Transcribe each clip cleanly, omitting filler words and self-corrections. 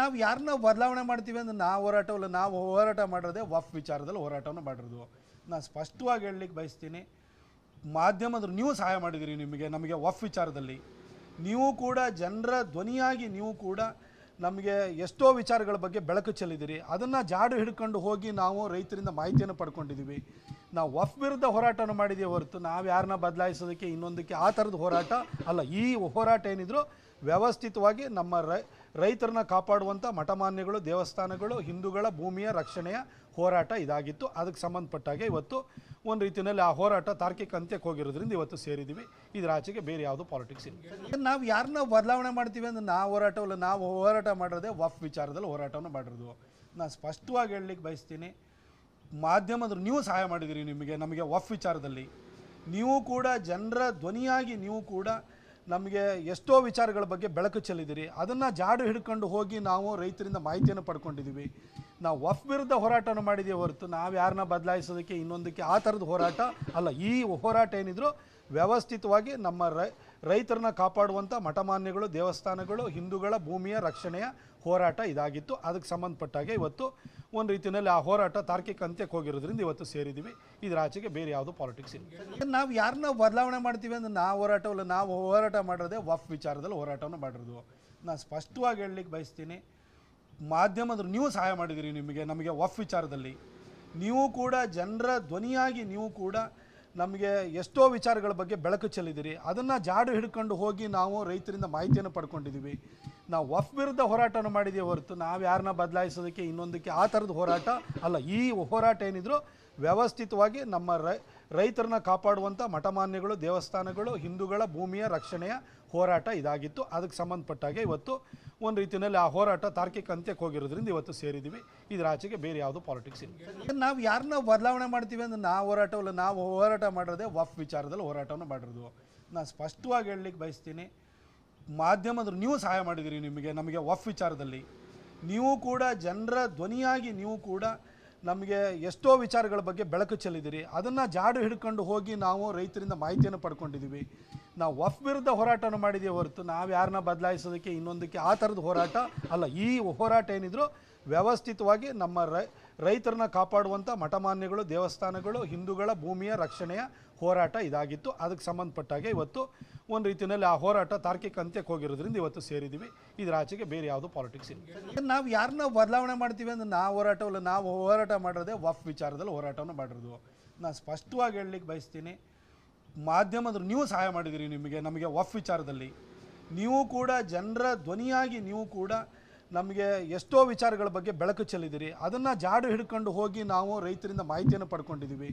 ನಾವು ಯಾರನ್ನ ಬದಲಾವಣೆ ಮಾಡ್ತೀವಿ ಅಂದ್ರೆ ನಾವು ಹೋರಾಟವಲ್ಲ, ನಾವು ಹೋರಾಟ ಮಾಡಿರೋದೇ ವಫ್ ವಿಚಾರದಲ್ಲಿ ಹೋರಾಟವನ್ನು ಮಾಡಿರೋದು. ನಾನು ಸ್ಪಷ್ಟವಾಗಿ ಹೇಳಲಿಕ್ಕೆ ಬಯಸ್ತೀನಿ, ಮಾಧ್ಯಮದ ನೀವು ಸಹಾಯ ಮಾಡಿದಿರಿ, ನಮಗೆ ವಫ್ ವಿಚಾರದಲ್ಲಿ ನೀವು ಕೂಡ ಜನರ ಧ್ವನಿಯಾಗಿ ನೀವು ಕೂಡ ನಮಗೆ ಎಷ್ಟೋ ವಿಚಾರಗಳ ಬಗ್ಗೆ ಬೆಳಕು ಚೆಲ್ಲಿದಿರಿ. ಅದನ್ನು ಜಾಡು ಹಿಡ್ಕೊಂಡು ಹೋಗಿ ನಾವು ರೈತರಿಂದ ಮಾಹಿತಿಯನ್ನು ಪಡ್ಕೊಂಡಿದ್ದೀವಿ. ನಾವು ವಫ್ ವಿರುದ್ಧ ಹೋರಾಟವನ್ನು ಮಾಡಿದ್ದೀವಿ ಹೊರತು ನಾವು ಯಾರನ್ನ ಬದಲಾಯಿಸೋದಕ್ಕೆ ಇನ್ನೊಂದಕ್ಕೆ ಆ ಥರದ ಹೋರಾಟ ಅಲ್ಲ. ಈ ಹೋರಾಟ ಏನಿದ್ರು ವ್ಯವಸ್ಥಿತವಾಗಿ ನಮ್ಮ ರೈತರನ್ನ ಕಾಪಾಡುವಂಥ ಮಠಮಾನ್ಯಗಳು, ದೇವಸ್ಥಾನಗಳು, ಹಿಂದೂಗಳ ಭೂಮಿಯ ರಕ್ಷಣೆಯ ಹೋರಾಟ ಇದಾಗಿತ್ತು. ಅದಕ್ಕೆ ಸಂಬಂಧಪಟ್ಟಾಗೆ ಇವತ್ತು ಒಂದು ರೀತಿಯಲ್ಲಿ ಆ ಹೋರಾಟ ತಾರ್ಕಿಕ ಅಂತ್ಯಕ್ಕೆ ಹೋಗಿರೋದ್ರಿಂದ ಇವತ್ತು ಸೇರಿದ್ದೀವಿ. ಇದರ ಆಚೆಗೆ ಬೇರೆ ಯಾವುದೋ ಪಾಲಿಟಿಕ್ಸ್ ಇಲ್ಲ. ನಾವು ಯಾರನ್ನ ಬದಲಾವಣೆ ಮಾಡ್ತೀವಿ ಅಂದ್ರೆ ನಾವು ಹೋರಾಟವಲ್ಲ, ನಾವು ಹೋರಾಟ ಮಾಡಿರೋದೇ ವಫ್ ವಿಚಾರದಲ್ಲಿ ಹೋರಾಟವನ್ನು ಮಾಡಿರೋದು. ನಾನು ಸ್ಪಷ್ಟವಾಗಿ ಹೇಳಲಿಕ್ಕೆ ಬಯಸ್ತೀನಿ, ಮಾಧ್ಯಮದ ನೀವು ಸಹಾಯ ಮಾಡಿದಿರಿ, ನಮಗೆ ವಫ್ ವಿಚಾರದಲ್ಲಿ ನೀವು ಕೂಡ ಜನರ ಧ್ವನಿಯಾಗಿ ನೀವು ಕೂಡ ನಮಗೆ ಎಷ್ಟೋ ವಿಚಾರಗಳ ಬಗ್ಗೆ ಬೆಳಕು ಚೆಲ್ಲಿದಿರಿ. ಅದನ್ನು ಜಾಡು ಹಿಡ್ಕೊಂಡು ಹೋಗಿ ನಾವು ರೈತರಿಂದ ಮಾಹಿತಿಯನ್ನು ಪಡ್ಕೊಂಡಿದ್ದೀವಿ. ನಾವು ವಫ್ ವಿರುದ್ಧ ಹೋರಾಟವನ್ನು ಮಾಡಿದ್ದೀವಿ ಹೊರತು ನಾವು ಯಾರನ್ನ ಬದಲಾಯಿಸೋದಕ್ಕೆ ಇನ್ನೊಂದಕ್ಕೆ ಆ ಥರದ ಹೋರಾಟ ಅಲ್ಲ. ಈ ಹೋರಾಟ ಏನಿದ್ರು ವ್ಯವಸ್ಥಿತವಾಗಿ ನಮ್ಮ ರೈತರನ್ನ ಕಾಪಾಡುವಂಥ ಮಠಮಾನ್ಯಗಳು, ದೇವಸ್ಥಾನಗಳು, ಹಿಂದೂಗಳ ಭೂಮಿಯ ರಕ್ಷಣೆಯ ಹೋರಾಟ ಇದಾಗಿತ್ತು. ಅದಕ್ಕೆ ಸಂಬಂಧಪಟ್ಟಾಗೆ ಇವತ್ತು ಒಂದು ರೀತಿಯಲ್ಲಿ ಆ ಹೋರಾಟ ತಾರ್ಕಿಕ ಅಂತ್ಯಕ್ಕೆ ಹೋಗಿರೋದ್ರಿಂದ ಇವತ್ತು ಸೇರಿದ್ದೀವಿ. ಇದರ ಆಚೆಗೆ ಬೇರೆ ಯಾವುದೋ ಪಾಲಿಟಿಕ್ಸ್ ಇಲ್ಲ. ನಾವು ಯಾರನ್ನ ಬದಲಾವಣೆ ಮಾಡ್ತೀವಿ ಅಂದ್ರೆ ನಾವು ಹೋರಾಟವಲ್ಲ, ನಾವು ಹೋರಾಟ ಮಾಡಿರೋದೇ ವಫ್ ವಿಚಾರದಲ್ಲಿ ಹೋರಾಟವನ್ನು ಮಾಡಿರೋದು. ನಾನು ಸ್ಪಷ್ಟವಾಗಿ ಹೇಳಲಿಕ್ಕೆ ಬಯಸ್ತೀನಿ, ಮಾಧ್ಯಮದ ನೀವು ಸಹಾಯ ಮಾಡಿದಿರಿ, ನಮಗೆ ವಫ್ ವಿಚಾರದಲ್ಲಿ ನೀವು ಕೂಡ ಜನರ ಧ್ವನಿಯಾಗಿ ನೀವು ಕೂಡ ನಮಗೆ ಎಷ್ಟೋ ವಿಚಾರಗಳ ಬಗ್ಗೆ ಬೆಳಕು ಚೆಲ್ಲಿದಿರಿ. ಅದನ್ನು ಜಾಡು ಹಿಡ್ಕೊಂಡು ಹೋಗಿ ನಾವು ರೈತರಿಂದ ಮಾಹಿತಿಯನ್ನು ಪಡ್ಕೊಂಡಿದ್ದೀವಿ. ನಾವು ವಫ್ ವಿರುದ್ಧ ಹೋರಾಟವನ್ನು ಮಾಡಿದ್ದೀವಿ ಹೊರತು ನಾವು ಯಾರನ್ನ ಬದಲಾಯಿಸೋದಕ್ಕೆ ಇನ್ನೊಂದಕ್ಕೆ ಆ ಥರದ ಹೋರಾಟ ಅಲ್ಲ. ಈ ಹೋರಾಟ ಏನಿದ್ರು ವ್ಯವಸ್ಥಿತವಾಗಿ ನಮ್ಮ ರೈತರನ್ನ ಕಾಪಾಡುವಂಥ ಮಠಮಾನ್ಯಗಳು, ದೇವಸ್ಥಾನಗಳು, ಹಿಂದೂಗಳ ಭೂಮಿಯ ರಕ್ಷಣೆಯ ಹೋರಾಟ ಇದಾಗಿತ್ತು. ಅದಕ್ಕೆ ಸಂಬಂಧಪಟ್ಟಾಗೆ ಇವತ್ತು ಒಂದು ರೀತಿಯಲ್ಲಿ ಆ ಹೋರಾಟ ತಾರ್ಕಿಕ ಅಂತ್ಯಕ್ಕೆ ಹೋಗಿರೋದ್ರಿಂದ ಇವತ್ತು ಸೇರಿದ್ದೀವಿ. ಇದರ ಆಚೆಗೆ ಬೇರೆ ಯಾವುದೋ ಪಾಲಿಟಿಕ್ಸ್ ಇಲ್ಲ. ನಾವು ಯಾರನ್ನ ಬದಲಾವಣೆ ಮಾಡ್ತೀವಿ ಅಂದ್ರೆ ನಾವು ಹೋರಾಟವಲ್ಲ, ನಾವು ಹೋರಾಟ ಮಾಡಿರೋದೇ ವಫ್ ವಿಚಾರದಲ್ಲಿ ಹೋರಾಟವನ್ನು ಮಾಡಿರೋದು. ನಾನು ಸ್ಪಷ್ಟವಾಗಿ ಹೇಳಲಿಕ್ಕೆ ಬಯಸ್ತೀನಿ, ಮಾಧ್ಯಮದ ನೀವು ಸಹಾಯ ಮಾಡಿದಿರಿ, ನಮಗೆ ವಫ್ ವಿಚಾರದಲ್ಲಿ ನೀವು ಕೂಡ ಜನರ ಧ್ವನಿಯಾಗಿ ನೀವು ಕೂಡ ನಮಗೆ ಎಷ್ಟೋ ವಿಚಾರಗಳ ಬಗ್ಗೆ ಬೆಳಕು ಚೆಲ್ಲಿದಿರಿ. ಅದನ್ನು ಜಾಡು ಹಿಡ್ಕೊಂಡು ಹೋಗಿ ನಾವು ರೈತರಿಂದ ಮಾಹಿತಿಯನ್ನು ಪಡ್ಕೊಂಡಿದ್ದೀವಿ. ನಾವು ವಫ್ ವಿರುದ್ಧ ಹೋರಾಟವನ್ನು ಮಾಡಿದ್ದೀವಿ ಹೊರತು ನಾವು ಯಾರನ್ನ ಬದಲಾಯಿಸೋದಕ್ಕೆ ಇನ್ನೊಂದಕ್ಕೆ ಆ ಥರದ ಹೋರಾಟ ಅಲ್ಲ. ಈ ಹೋರಾಟ ಏನಿದ್ರು ವ್ಯವಸ್ಥಿತವಾಗಿ ನಮ್ಮ ರೈತರನ್ನ ಕಾಪಾಡುವಂಥ ಮಠಮಾನ್ಯಗಳು, ದೇವಸ್ಥಾನಗಳು, ಹಿಂದೂಗಳ ಭೂಮಿಯ ರಕ್ಷಣೆಯ ಹೋರಾಟ ಇದಾಗಿತ್ತು. ಅದಕ್ಕೆ ಸಂಬಂಧಪಟ್ಟಾಗೆ ಇವತ್ತು ಒಂದು ರೀತಿಯಲ್ಲಿ ಆ ಹೋರಾಟ ತಾರ್ಕಿಕ ಅಂತ್ಯಕ್ಕೆ ಹೋಗಿರೋದ್ರಿಂದ ಇವತ್ತು ಸೇರಿದ್ದೀವಿ. ಇದರ ಆಚೆಗೆ ಬೇರೆ ಯಾವುದೋ ಪಾಲಿಟಿಕ್ಸ್ ಇಲ್ಲ. ನಾವು ಯಾರನ್ನ ಬದಲಾವಣೆ ಮಾಡ್ತೀವಿ ಅಂದ್ರೆ ನಾವು ಹೋರಾಟವಲ್ಲ, ನಾವು ಹೋರಾಟ ಮಾಡಿರೋದೇ ವಫ್ ವಿಚಾರದಲ್ಲಿ ಹೋರಾಟವನ್ನು ಮಾಡಿರೋದು. ನಾನು ಸ್ಪಷ್ಟವಾಗಿ ಹೇಳಲಿಕ್ಕೆ ಬಯಸ್ತೀನಿ, ಮಾಧ್ಯಮದ ನೀವು ಸಹಾಯ ಮಾಡಿದಿರಿ, ನಮಗೆ ವಫ್ ವಿಚಾರದಲ್ಲಿ ನೀವು ಕೂಡ ಜನರ ಧ್ವನಿಯಾಗಿ ನೀವು ಕೂಡ ನಮಗೆ ಎಷ್ಟೋ ವಿಚಾರಗಳ ಬಗ್ಗೆ ಬೆಳಕು ಚೆಲ್ಲಿದಿರಿ. ಅದನ್ನು ಜಾಡು ಹಿಡ್ಕೊಂಡು ಹೋಗಿ ನಾವು ರೈತರಿಂದ ಮಾಹಿತಿಯನ್ನು ಪಡ್ಕೊಂಡಿದ್ದೀವಿ.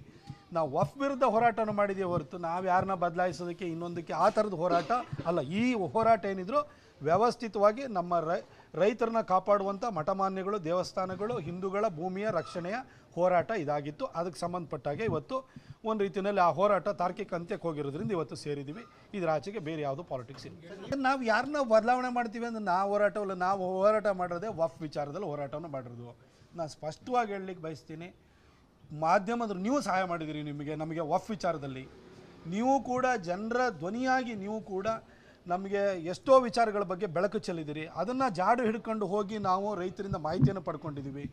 ನಾವು ವಫ್ ವಿರುದ್ಧ ಹೋರಾಟವನ್ನು ಮಾಡಿದ್ದೀವಿ ಹೊರತು ನಾವು ಯಾರನ್ನ ಬದಲಾಯಿಸೋದಕ್ಕೆ ಇನ್ನೊಂದಕ್ಕೆ ಆ ಥರದ ಹೋರಾಟ ಅಲ್ಲ. ಈ ಹೋರಾಟ ಏನಿದ್ರು ವ್ಯವಸ್ಥಿತವಾಗಿ ನಮ್ಮ ರೈತರನ್ನ ಕಾಪಾಡುವಂಥ ಮಠಮಾನ್ಯಗಳು, ದೇವಸ್ಥಾನಗಳು, ಹಿಂದೂಗಳ ಭೂಮಿಯ ರಕ್ಷಣೆಯ ಹೋರಾಟ ಇದಾಗಿತ್ತು. ಅದಕ್ಕೆ ಸಂಬಂಧಪಟ್ಟಾಗೆ ಇವತ್ತು ಒಂದು ರೀತಿಯಲ್ಲಿ ಆ ಹೋರಾಟ ತಾರ್ಕಿಕ ಅಂತ್ಯಕ್ಕೆ ಹೋಗಿರೋದ್ರಿಂದ ಇವತ್ತು ಸೇರಿದ್ದೀವಿ. ಇದರ ಆಚೆಗೆ ಬೇರೆ ಯಾವುದೋ ಪಾಲಿಟಿಕ್ಸ್ ಇಲ್ಲ. ನಾವು ಯಾರನ್ನ ಬದಲಾವಣೆ ಮಾಡ್ತೀವಿ ಅಂದ್ರೆ ನಾವು ಹೋರಾಟವಲ್ಲ, ನಾವು ಹೋರಾಟ ಮಾಡಿರೋದೇ ವಫ್ ವಿಚಾರದಲ್ಲಿ ಹೋರಾಟವನ್ನು ಮಾಡಿರೋದು. ನಾನು ಸ್ಪಷ್ಟವಾಗಿ ಹೇಳಲಿಕ್ಕೆ ಬಯಸ್ತೀನಿ, ಮಾಧ್ಯಮದ ನೀವು ಸಹಾಯ ಮಾಡಿದಿರಿ, ನಮಗೆ ವಫ್ ವಿಚಾರದಲ್ಲಿ ನೀವು ಕೂಡ ಜನರ ಧ್ವನಿಯಾಗಿ ನೀವು ಕೂಡ ನಮಗೆ ಎಷ್ಟೋ ವಿಚಾರಗಳ ಬಗ್ಗೆ ಬೆಳಕು ಚೆಲ್ಲಿದಿರಿ. ಅದನ್ನು ಜಾಡು ಹಿಡ್ಕೊಂಡು ಹೋಗಿ ನಾವು ರೈತರಿಂದ ಮಾಹಿತಿಯನ್ನು ಪಡ್ಕೊಂಡಿದ್ದೀವಿ.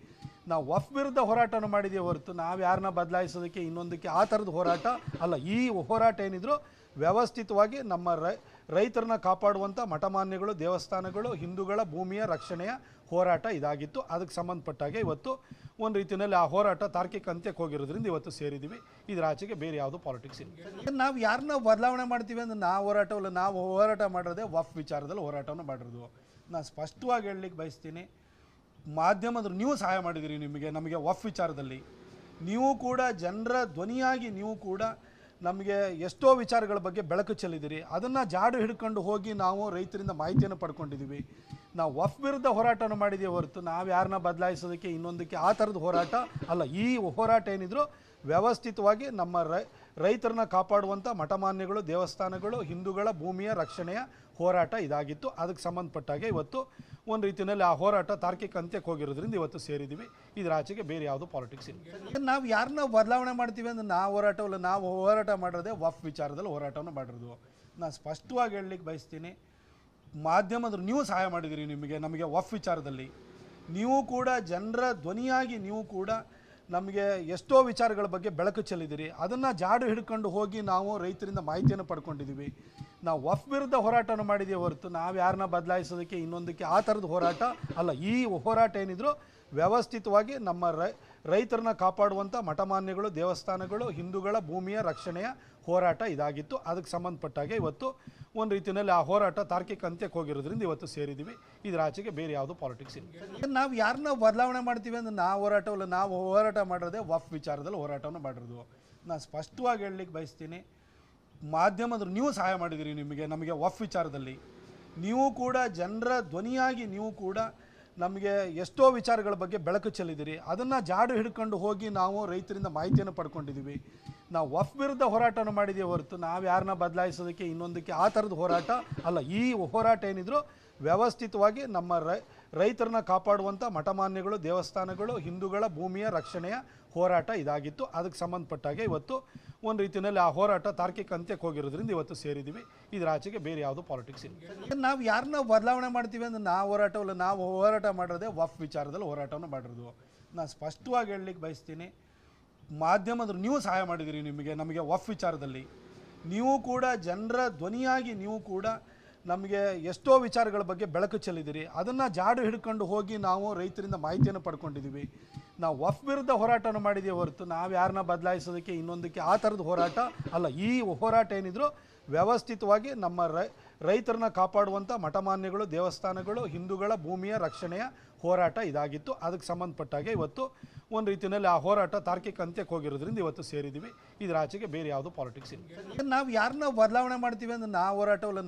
ನಾವು ವಫ್ ವಿರುದ್ಧ ಹೋರಾಟವನ್ನು ಮಾಡಿದ್ದೀವಿ ಹೊರತು ನಾವು ಯಾರನ್ನ ಬದಲಾಯಿಸೋದಕ್ಕೆ ಇನ್ನೊಂದಕ್ಕೆ ಆ ಥರದ ಹೋರಾಟ ಅಲ್ಲ. ಈ ಹೋರಾಟ ಏನಿದ್ರು ವ್ಯವಸ್ಥಿತವಾಗಿ ನಮ್ಮ ರೈತರನ್ನ ಕಾಪಾಡುವಂಥ ಮಠಮಾನ್ಯಗಳು, ದೇವಸ್ಥಾನಗಳು, ಹಿಂದೂಗಳ ಭೂಮಿಯ ರಕ್ಷಣೆಯ ಹೋರಾಟ ಇದಾಗಿತ್ತು. ಅದಕ್ಕೆ ಸಂಬಂಧಪಟ್ಟಾಗೆ ಇವತ್ತು ಒಂದು ರೀತಿಯಲ್ಲಿ ಆ ಹೋರಾಟ ತಾರ್ಕಿಕ ಅಂತ್ಯಕ್ಕೆ ಹೋಗಿರೋದ್ರಿಂದ ಇವತ್ತು ಸೇರಿದ್ದೀವಿ. ಇದರ ಆಚೆಗೆ ಬೇರೆ ಯಾವುದೋ ಪಾಲಿಟಿಕ್ಸ್ ಇಲ್ಲ. ನಾವು ಯಾರನ್ನ ಬದಲಾವಣೆ ಮಾಡ್ತೀವಿ ಅಂದ್ರೆ ನಾವು ಹೋರಾಟವಲ್ಲ, ನಾವು ಹೋರಾಟ ಮಾಡಿರೋದೇ ವಫ್ ವಿಚಾರದಲ್ಲಿ ಹೋರಾಟವನ್ನು ಮಾಡಿರೋದು. ನಾನು ಸ್ಪಷ್ಟವಾಗಿ ಹೇಳಲಿಕ್ಕೆ ಬಯಸ್ತೀನಿ, ಮಾಧ್ಯಮದ ನೀವು ಸಹಾಯ ಮಾಡಿದಿರಿ, ನಮಗೆ ವಫ್ ವಿಚಾರದಲ್ಲಿ ನೀವು ಕೂಡ ಜನರ ಧ್ವನಿಯಾಗಿ ನೀವು ಕೂಡ ನಮಗೆ ಎಷ್ಟೋ ವಿಚಾರಗಳ ಬಗ್ಗೆ ಬೆಳಕು ಚೆಲ್ಲಿದಿರಿ. ಅದನ್ನು ಜಾಡು ಹಿಡ್ಕೊಂಡು ಹೋಗಿ ನಾವು ರೈತರಿಂದ ಮಾಹಿತಿಯನ್ನು ಪಡ್ಕೊಂಡಿದ್ದೀವಿ. ನಾವು ವಫ್ ವಿರುದ್ಧ ಹೋರಾಟವನ್ನು ಮಾಡಿದ್ದೀವಿ ಹೊರತು ನಾವು ಯಾರನ್ನ ಬದಲಾಯಿಸೋದಕ್ಕೆ ಇನ್ನೊಂದಕ್ಕೆ ಆ ಥರದ ಹೋರಾಟ ಅಲ್ಲ. ಈ ಹೋರಾಟ ಏನಿದ್ರು ವ್ಯವಸ್ಥಿತವಾಗಿ ನಮ್ಮ ರೈತರನ್ನ ಕಾಪಾಡುವಂಥ ಮಠಮಾನ್ಯಗಳು, ದೇವಸ್ಥಾನಗಳು, ಹಿಂದೂಗಳ ಭೂಮಿಯ ರಕ್ಷಣೆಯ ಹೋರಾಟ ಇದಾಗಿತ್ತು. ಅದಕ್ಕೆ ಸಂಬಂಧಪಟ್ಟಾಗೆ ಇವತ್ತು ಒಂದು ರೀತಿಯಲ್ಲಿ ಆ ಹೋರಾಟ ತಾರ್ಕಿಕ ಅಂತ್ಯಕ್ಕೆ ಹೋಗಿರೋದ್ರಿಂದ ಇವತ್ತು ಸೇರಿದ್ದೀವಿ. ಇದರ ಆಚೆಗೆ ಬೇರೆ ಯಾವುದೋ ಪಾಲಿಟಿಕ್ಸ್ ಇಲ್ಲ. ನಾವು ಯಾರನ್ನ ಬದಲಾವಣೆ ಮಾಡ್ತೀವಿ ಅಂದ್ರೆ ನಾವು ಹೋರಾಟವಲ್ಲ, ನಾವು ಹೋರಾಟ ಮಾಡಿರೋದೇ ವಫ್ ವಿಚಾರದಲ್ಲಿ ಹೋರಾಟವನ್ನು ಮಾಡಿರೋದು. ನಾನು ಸ್ಪಷ್ಟವಾಗಿ ಹೇಳಲಿಕ್ಕೆ ಬಯಸ್ತೀನಿ, ಮಾಧ್ಯಮದ ನೀವು ಸಹಾಯ ಮಾಡಿದಿರಿ ನಮಗೆ ವಫ್ ವಿಚಾರದಲ್ಲಿ. ನೀವು ಕೂಡ ಜನರ ಧ್ವನಿಯಾಗಿ ನೀವು ಕೂಡ ನಮಗೆ ಎಷ್ಟೋ ವಿಚಾರಗಳ ಬಗ್ಗೆ ಬೆಳಕು ಚೆಲ್ಲಿದಿರಿ. ಅದನ್ನು ಜಾಡು ಹಿಡ್ಕೊಂಡು ಹೋಗಿ ನಾವು ರೈತರಿಂದ ಮಾಹಿತಿಯನ್ನು ಪಡ್ಕೊಂಡಿದ್ದೀವಿ. ನಾವು ವಫ್ ವಿರುದ್ಧ ಹೋರಾಟವನ್ನು ಮಾಡಿದ್ದೀವಿ ಹೊರತು ನಾವು ಯಾರನ್ನ ಬದಲಾಯಿಸೋದಕ್ಕೆ ಇನ್ನೊಂದಕ್ಕೆ ಆ ಥರದ ಹೋರಾಟ ಅಲ್ಲ. ಈ ಹೋರಾಟ ಏನಿದ್ರು ವ್ಯವಸ್ಥಿತವಾಗಿ ನಮ್ಮ ರೈತರನ್ನ ಕಾಪಾಡುವಂಥ ಮಠಮಾನ್ಯಗಳು, ದೇವಸ್ಥಾನಗಳು, ಹಿಂದೂಗಳ ಭೂಮಿಯ ರಕ್ಷಣೆಯ ಹೋರಾಟ ಇದಾಗಿತ್ತು. ಅದಕ್ಕೆ ಸಂಬಂಧಪಟ್ಟಾಗೆ ಇವತ್ತು ಒಂದು ರೀತಿಯಲ್ಲಿ ಆ ಹೋರಾಟ ತಾರ್ಕಿಕ ಅಂತ್ಯಕ್ಕೆ ಹೋಗಿರೋದ್ರಿಂದ ಇವತ್ತು ಸೇರಿದ್ದೀವಿ. ಇದರ ಆಚೆಗೆ ಬೇರೆ ಯಾವುದು ಪಾಲಿಟಿಕ್ಸ್ ಇಲ್ಲ. ನಾವು ಯಾರನ್ನ ಬದಲಾವಣೆ ಮಾಡ್ತೀವಿ ಅಂದರೆ ನಾವು ಹೋರಾಟ ಮಾಡಿರೋದೇ ವಫ್ ವಿಚಾರದಲ್ಲಿ ಹೋರಾಟವನ್ನು ಮಾಡಿರೋದು. ನಾನು ಸ್ಪಷ್ಟವಾಗಿ ಹೇಳಲಿಕ್ಕೆ ಬಯಸ್ತೀನಿ, ಮಾಧ್ಯಮದ ನೀವು ಸಹಾಯ ಮಾಡಿದಿರಿ ನಮಗೆ ವಫ್ ವಿಚಾರದಲ್ಲಿ. ನೀವು ಕೂಡ ಜನರ ಧ್ವನಿಯಾಗಿ ನೀವು ಕೂಡ ನಮಗೆ ಎಷ್ಟೋ ವಿಚಾರಗಳ ಬಗ್ಗೆ ಬೆಳಕು ಚೆಲ್ಲಿದಿರಿ. ಅದನ್ನು ಜಾಡು ಹಿಡ್ಕೊಂಡು ಹೋಗಿ ನಾವು ರೈತರಿಂದ ಮಾಹಿತಿಯನ್ನು ಪಡ್ಕೊಂಡಿದ್ದೀವಿ. ನಾವು ವಫ್ ವಿರುದ್ಧ ಹೋರಾಟವನ್ನು ಮಾಡಿದ್ದೀವಿ ಹೊರತು ನಾವು ಯಾರನ್ನ ಬದಲಾಯಿಸೋದಕ್ಕೆ ಇನ್ನೊಂದಕ್ಕೆ ಆ ಥರದ ಹೋರಾಟ ಅಲ್ಲ. ಈ ಹೋರಾಟ ಏನಿದ್ರು ವ್ಯವಸ್ಥಿತವಾಗಿ ನಮ್ಮ ರೈತರನ್ನ ಕಾಪಾಡುವಂಥ ಮಠಮಾನ್ಯಗಳು, ದೇವಸ್ಥಾನಗಳು, ಹಿಂದೂಗಳ ಭೂಮಿಯ ರಕ್ಷಣೆಯ ಹೋರಾಟ ಇದಾಗಿತ್ತು. ಅದಕ್ಕೆ ಸಂಬಂಧಪಟ್ಟಾಗೆ ಇವತ್ತು ಒಂದು ರೀತಿಯಲ್ಲಿ ಆ ಹೋರಾಟ ತಾರ್ಕಿಕ ಅಂತ್ಯಕ್ಕೆ ಹೋಗಿರೋದ್ರಿಂದ ಇವತ್ತು ಸೇರಿದ್ದೀವಿ. ಇದರ ಆಚೆಗೆ ಬೇರೆ ಯಾವುದು ಪಾಲಿಟಿಕ್ಸ್ ಇಲ್ಲ. ನಾವು ಯಾರನ್ನ ಬದಲಾವಣೆ ಮಾಡ್ತೀವಿ ಅಂದರೆ ನಾವು ಹೋರಾಟ ಮಾಡಿರೋದೇ ವಫ್ ವಿಚಾರದಲ್ಲಿ ಹೋರಾಟವನ್ನು ಮಾಡಿರೋದು. ನಾನು ಸ್ಪಷ್ಟವಾಗಿ ಹೇಳಲಿಕ್ಕೆ ಬಯಸ್ತೀನಿ, ಮಾಧ್ಯಮದ ನೀವು ಸಹಾಯ ಮಾಡಿದಿರಿ ನಮಗೆ ವಫ್ ವಿಚಾರದಲ್ಲಿ. ನೀವು ಕೂಡ ಜನರ ಧ್ವನಿಯಾಗಿ ನೀವು ಕೂಡ ನಮಗೆ ಎಷ್ಟೋ ವಿಚಾರಗಳ ಬಗ್ಗೆ ಬೆಳಕು ಚೆಲ್ಲಿದಿರಿ. ಅದನ್ನು ಜಾಡು ಹಿಡ್ಕೊಂಡು ಹೋಗಿ ನಾವು ರೈತರಿಂದ ಮಾಹಿತಿಯನ್ನು ಪಡ್ಕೊಂಡಿದ್ದೀವಿ. ನಾವು ವಫ್ ವಿರುದ್ಧ ಹೋರಾಟವನ್ನು ಮಾಡಿದ್ದೀವಿ ಹೊರತು ನಾವು ಯಾರನ್ನ ಬದಲಾಯಿಸೋದಕ್ಕೆ ಇನ್ನೊಂದಕ್ಕೆ ಆ ಥರದ ಹೋರಾಟ ಅಲ್ಲ. ಈ ಹೋರಾಟ ಏನಿದ್ರು ವ್ಯವಸ್ಥಿತವಾಗಿ ನಮ್ಮ ರೈತರನ್ನ ಕಾಪಾಡುವಂಥ ಮಠಮಾನ್ಯಗಳು, ದೇವಸ್ಥಾನಗಳು, ಹಿಂದೂಗಳ ಭೂಮಿಯ ರಕ್ಷಣೆಯ ಹೋರಾಟ ಇದಾಗಿತ್ತು. ಅದಕ್ಕೆ ಸಂಬಂಧಪಟ್ಟಾಗೆ ಇವತ್ತು ಒಂದು ರೀತಿಯಲ್ಲಿ ಆ ಹೋರಾಟ ತಾರ್ಕಿಕ ಅಂತ್ಯಕ್ಕೆ ಹೋಗಿರೋದ್ರಿಂದ ಇವತ್ತು ಸೇರಿದ್ದೀವಿ. ಇದರ ಆಚೆಗೆ ಬೇರೆ ಯಾವುದು ಪಾಲಿಟಿಕ್ಸ್ ಇಲ್ಲ. ನಾವು ಯಾರನ್ನ ಬದಲಾವಣೆ ಮಾಡ್ತೀವಿ ಅಂದರೆ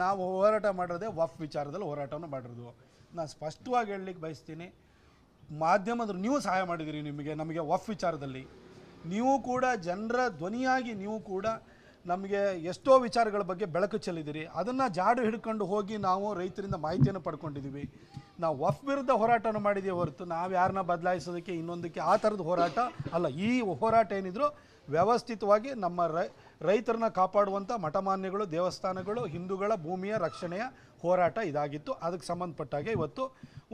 ನಾವು ಹೋರಾಟ ಮಾಡಿರೋದೇ ವಫ್ ವಿಚಾರದಲ್ಲಿ ಹೋರಾಟವನ್ನು ಮಾಡಿರೋದು. ನಾನು ಸ್ಪಷ್ಟವಾಗಿ ಹೇಳಲಿಕ್ಕೆ ಬಯಸ್ತೀನಿ, ಮಾಧ್ಯಮದ ನೀವು ಸಹಾಯ ಮಾಡಿದಿರಿ ನಮಗೆ ವಫ್ ವಿಚಾರದಲ್ಲಿ. ನೀವು ಕೂಡ ಜನರ ಧ್ವನಿಯಾಗಿ ನೀವು ಕೂಡ ನಮಗೆ ಎಷ್ಟೋ ವಿಚಾರಗಳ ಬಗ್ಗೆ ಬೆಳಕು ಚೆಲ್ಲಿದಿರಿ. ಅದನ್ನು ಜಾಡು ಹಿಡ್ಕೊಂಡು ಹೋಗಿ ನಾವು ರೈತರಿಂದ ಮಾಹಿತಿಯನ್ನು ಪಡ್ಕೊಂಡಿದ್ದೀವಿ. ನಾವು ವಫ್ ವಿರುದ್ಧ ಹೋರಾಟವನ್ನು ಮಾಡಿದ್ದೀವಿ ಹೊರತು ನಾವು ಯಾರನ್ನ ಬದಲಾಯಿಸೋದಕ್ಕೆ ಇನ್ನೊಂದಕ್ಕೆ ಆ ಥರದ ಹೋರಾಟ ಅಲ್ಲ. ಈ ಹೋರಾಟ ಏನಿದ್ರು ವ್ಯವಸ್ಥಿತವಾಗಿ ನಮ್ಮ ರೈತರನ್ನ ಕಾಪಾಡುವಂಥ ಮಠಮಾನ್ಯಗಳು, ದೇವಸ್ಥಾನಗಳು, ಹಿಂದೂಗಳ ಭೂಮಿಯ ರಕ್ಷಣೆಯ ಹೋರಾಟ ಇದಾಗಿತ್ತು. ಅದಕ್ಕೆ ಸಂಬಂಧಪಟ್ಟಾಗೆ ಇವತ್ತು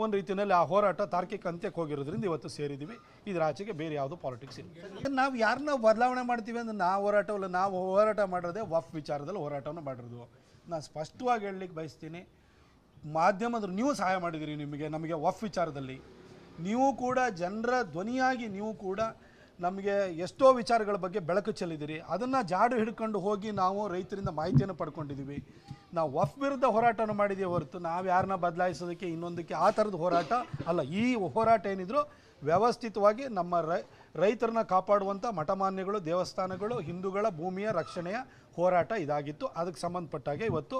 ಒಂದು ರೀತಿಯಲ್ಲಿ ಆ ಹೋರಾಟ ತಾರ್ಕಿಕ ಅಂತ್ಯಕ್ಕೆ ಹೋಗಿರೋದ್ರಿಂದ ಇವತ್ತು ಸೇರಿದ್ದೀವಿ. ಇದರ ಆಚೆಗೆ ಬೇರೆ ಯಾವುದು ಪಾಲಿಟಿಕ್ಸ್ ಇಲ್ಲ. ನಾವು ಯಾರನ್ನ ಬದಲಾವಣೆ ಮಾಡ್ತೀವಿ ಅಂದರೆ ನಾವು ಹೋರಾಟ ಮಾಡಿರೋದೇ ವಫ್ ವಿಚಾರದಲ್ಲಿ ಹೋರಾಟವನ್ನು ಮಾಡಿರೋದು. ನಾನು ಸ್ಪಷ್ಟವಾಗಿ ಹೇಳಲಿಕ್ಕೆ ಬಯಸ್ತೀನಿ, ಮಾಧ್ಯಮದ ನೀವು ಸಹಾಯ ಮಾಡಿದಿರಿ ನಮಗೆ ವಫ್ ವಿಚಾರದಲ್ಲಿ. ನೀವು ಕೂಡ ಜನರ ಧ್ವನಿಯಾಗಿ ನೀವು ಕೂಡ ನಮಗೆ ಎಷ್ಟೋ ವಿಚಾರಗಳ ಬಗ್ಗೆ ಬೆಳಕು ಚೆಲ್ಲಿದಿರಿ. ಅದನ್ನು ಜಾಡು ಹಿಡ್ಕೊಂಡು ಹೋಗಿ ನಾವು ರೈತರಿಂದ ಮಾಹಿತಿಯನ್ನು ಪಡ್ಕೊಂಡಿದ್ದೀವಿ. ನಾವು ವಫ್ ವಿರುದ್ಧ ಹೋರಾಟವನ್ನು ಮಾಡಿದ್ದೀವಿ ಹೊರತು ನಾವು ಯಾರನ್ನ ಬದಲಾಯಿಸೋದಕ್ಕೆ ಇನ್ನೊಂದಕ್ಕೆ ಆ ಥರದ ಹೋರಾಟ ಅಲ್ಲ. ಈ ಹೋರಾಟ ಏನಿದ್ರು ವ್ಯವಸ್ಥಿತವಾಗಿ ನಮ್ಮ ರೈತರನ್ನ ಕಾಪಾಡುವಂಥ ಮಠಮಾನ್ಯಗಳು, ದೇವಸ್ಥಾನಗಳು, ಹಿಂದೂಗಳ ಭೂಮಿಯ ರಕ್ಷಣೆಯ ಹೋರಾಟ ಇದಾಗಿತ್ತು. ಅದಕ್ಕೆ ಸಂಬಂಧಪಟ್ಟಾಗೆ ಇವತ್ತು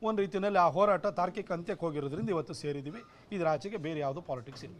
ಒಂದು ರೀತಿಯಲ್ಲಿ ಆ ಹೋರಾಟ ತಾರ್ಕಿಕ ಅಂತ್ಯಕ್ಕೆ ಹೋಗಿರೋದ್ರಿಂದ ಇವತ್ತು ಸೇರಿದ್ದೀವಿ. ಇದರ ಆಚೆಗೆ ಬೇರೆ ಯಾವುದು ಪಾಲಿಟಿಕ್ಸ್ ಇಲ್ಲ.